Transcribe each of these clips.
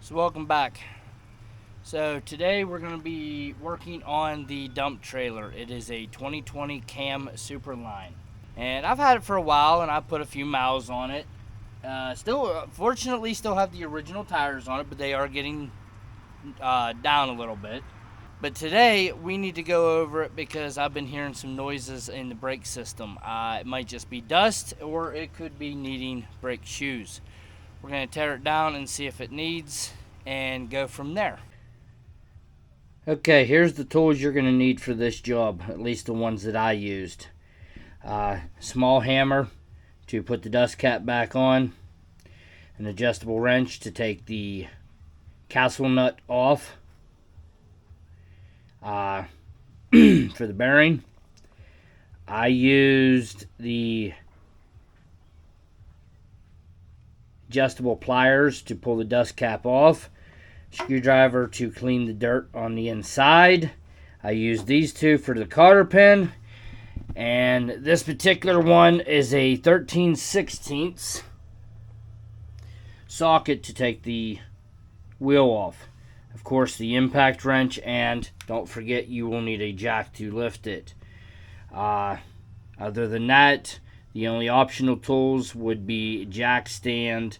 So welcome back. So today we're going to be working on the dump trailer. It is a 2020 Cam Superline, and I've had it for a while, and I put a few miles on it. Fortunately, still have the original tires on it, but they are getting down a little bit. But today we need to go over it because I've been hearing some noises in the brake system. It might just be dust, or it could be needing brake shoes. We're going to tear it down and see if it needs, and go from there. Okay, here's the tools you're going to need for this job, at least the ones that I used. Small hammer to put the dust cap back on, an adjustable wrench to take the castle nut off for the bearing. I used the adjustable pliers to pull the dust cap off, screwdriver to clean the dirt on the inside. I used these two for the cotter pin, and this particular one is a 13/16 socket to take the wheel off. Of course, the impact wrench, and don't forget you will need a jack to lift it. Other than that, the only optional tools would be jack stand,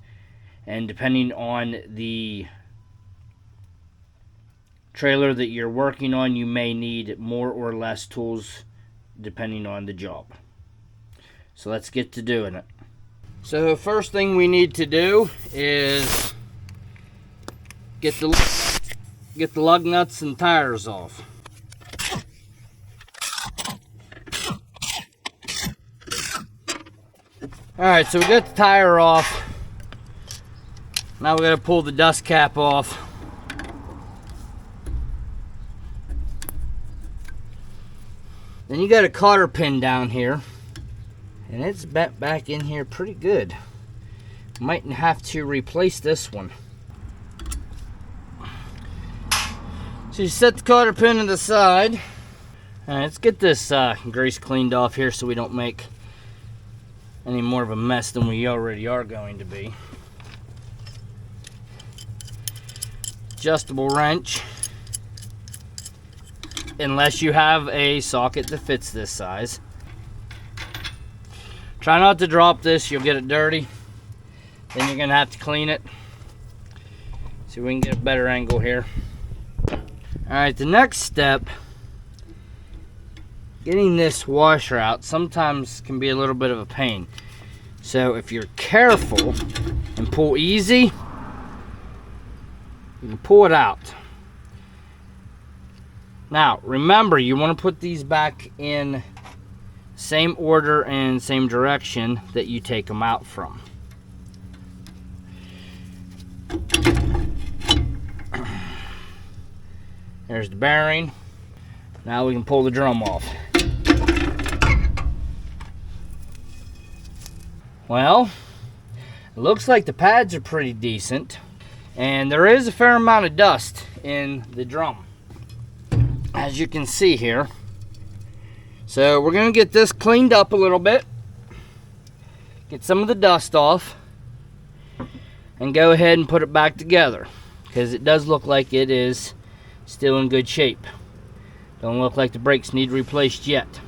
and depending on the trailer that you're working on, you may need more or less tools depending on the job. So let's get to doing it. So first thing we need to do is get the lug nuts and tires off. Alright, so we got the tire off. Now we got to pull the dust cap off. Then you got a cotter pin down here, and it's bent back in here pretty good. Might have to replace this one. So you set the cotter pin to the side. Alright, let's get this grease cleaned off here so we don't make any more of a mess than we already are going to be. Adjustable wrench, unless you have a socket that fits this size. Try not to drop this, you'll get it dirty. Then you're gonna have to clean it. See if we can get a better angle here. Alright, the next step, getting this washer out sometimes can be a little bit of a pain. So if you're careful and pull easy, you can pull it out. Now remember, you want to put these back in same order and same direction that you take them out from. There's the bearing. Now we can pull the drum off. Well, it looks like the pads are pretty decent, and there is a fair amount of dust in the drum, as you can see here. So we're going to get this cleaned up a little bit, get some of the dust off, and go ahead and put it back together, because it does look like it is still in good shape. Don't look like the brakes need replaced yet.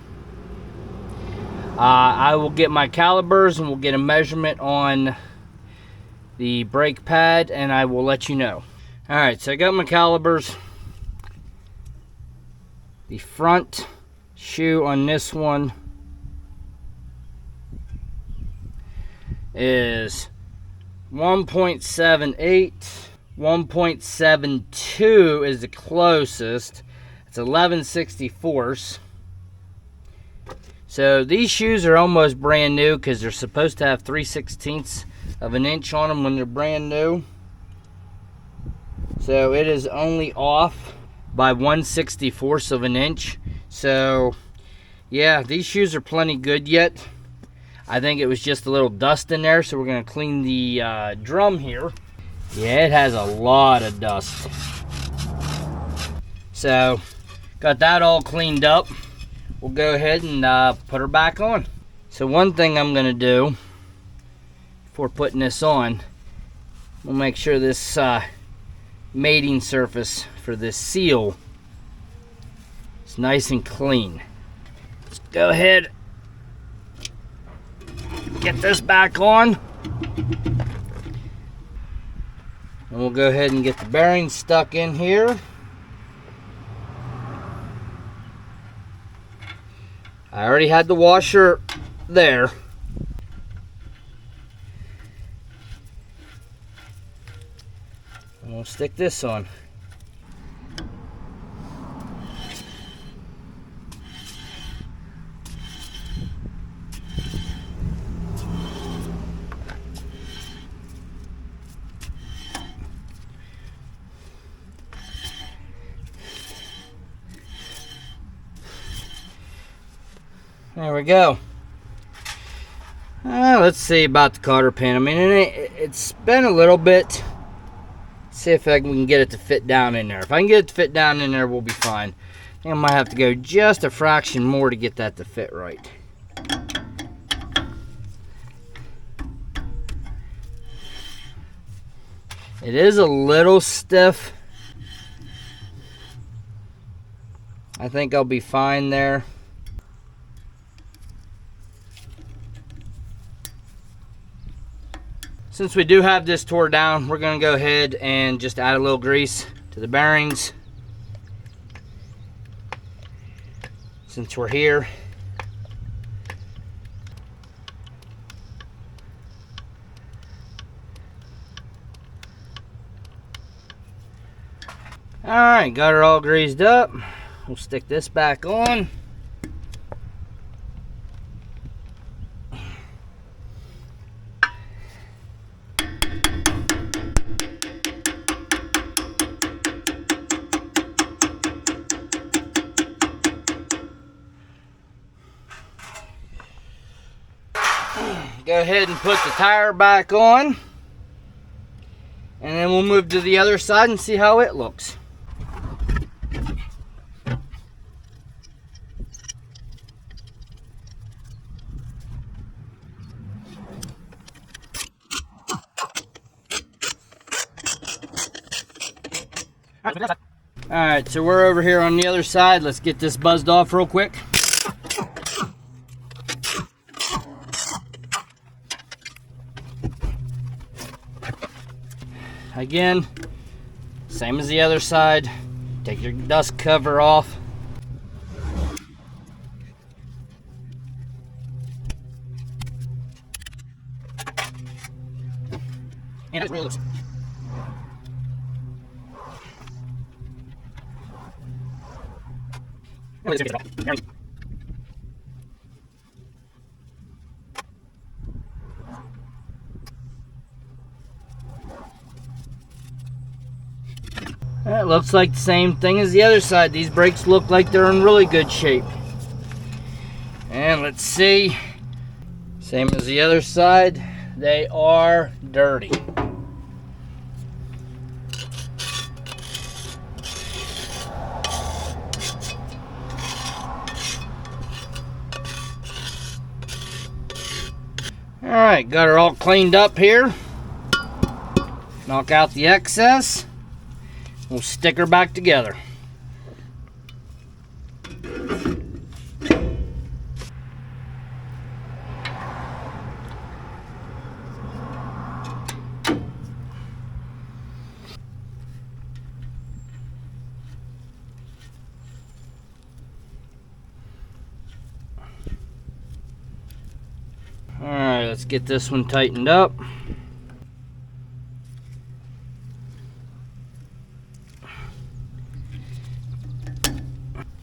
I will get my calipers and we'll get a measurement on the brake pad, and I will let you know. Alright, so I got my calipers. The front shoe on this one is 1.78. 1.72 is the closest. It's 11/64. So these shoes are almost brand new because they're supposed to have 3/16 of an inch on them when they're brand new. So it is only off by 1/64 of an inch. So yeah, these shoes are plenty good yet. I think it was just a little dust in there, so we're going to clean the drum here. Yeah, it has a lot of dust. So got that all cleaned up. We'll go ahead and put her back on. So one thing I'm going to do before putting this on, we'll make sure this mating surface for this seal. It's nice and clean. Let's go ahead, get this back on. And we'll go ahead and get the bearings stuck in here. I already had the washer there. And we'll stick this on. There we go. Let's see about the cotter pin. I mean, it's been a little bit. See if we can get it to fit down in there. If I can get it to fit down in there, we'll be fine. I think I might have to go just a fraction more to get that to fit right. It is a little stiff. I think I'll be fine there. Since we do have this tore down, we're going to go ahead and just add a little grease to the bearings. Since we're here. Alright, got her all greased up. We'll stick this back on. Go ahead and put the tire back on, and then we'll move to the other side and see how it looks. Alright, so we're over here on the other side. Let's get this buzzed off real quick. Again, same as the other side. Take your dust cover off. And it's really loose. That looks like the same thing as the other side. These brakes look like they're in really good shape. And let's see. Same as the other side. They are dirty. Alright, got her all cleaned up here. Knock out the excess. We'll stick her back together. Alright, let's get this one tightened up.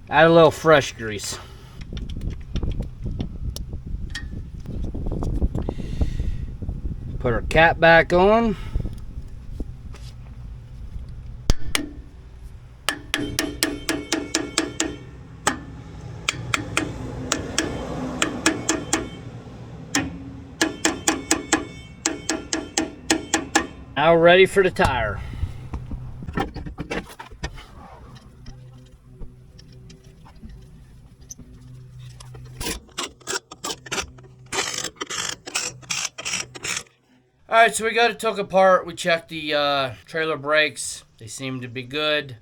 Add a little fresh grease. Put our cap back on. Now ready for the tire. Alright, so we got it took apart. We checked the trailer brakes. They seem to be good.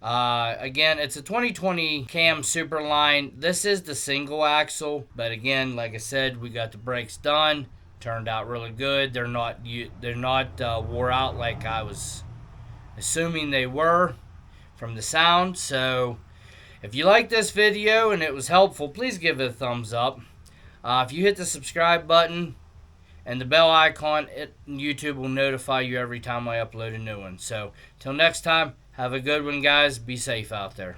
Again, it's a 2020 Cam Superline. This is the single axle, but again, like I said, we got the brakes done. Turned out really good. They're not wore out like I was assuming they were from the sound. So if you like this video and it was helpful, please give it a thumbs up. If you hit the subscribe button and the bell icon, YouTube will notify you every time I upload a new one. So till next time, have a good one, guys. Be safe out there.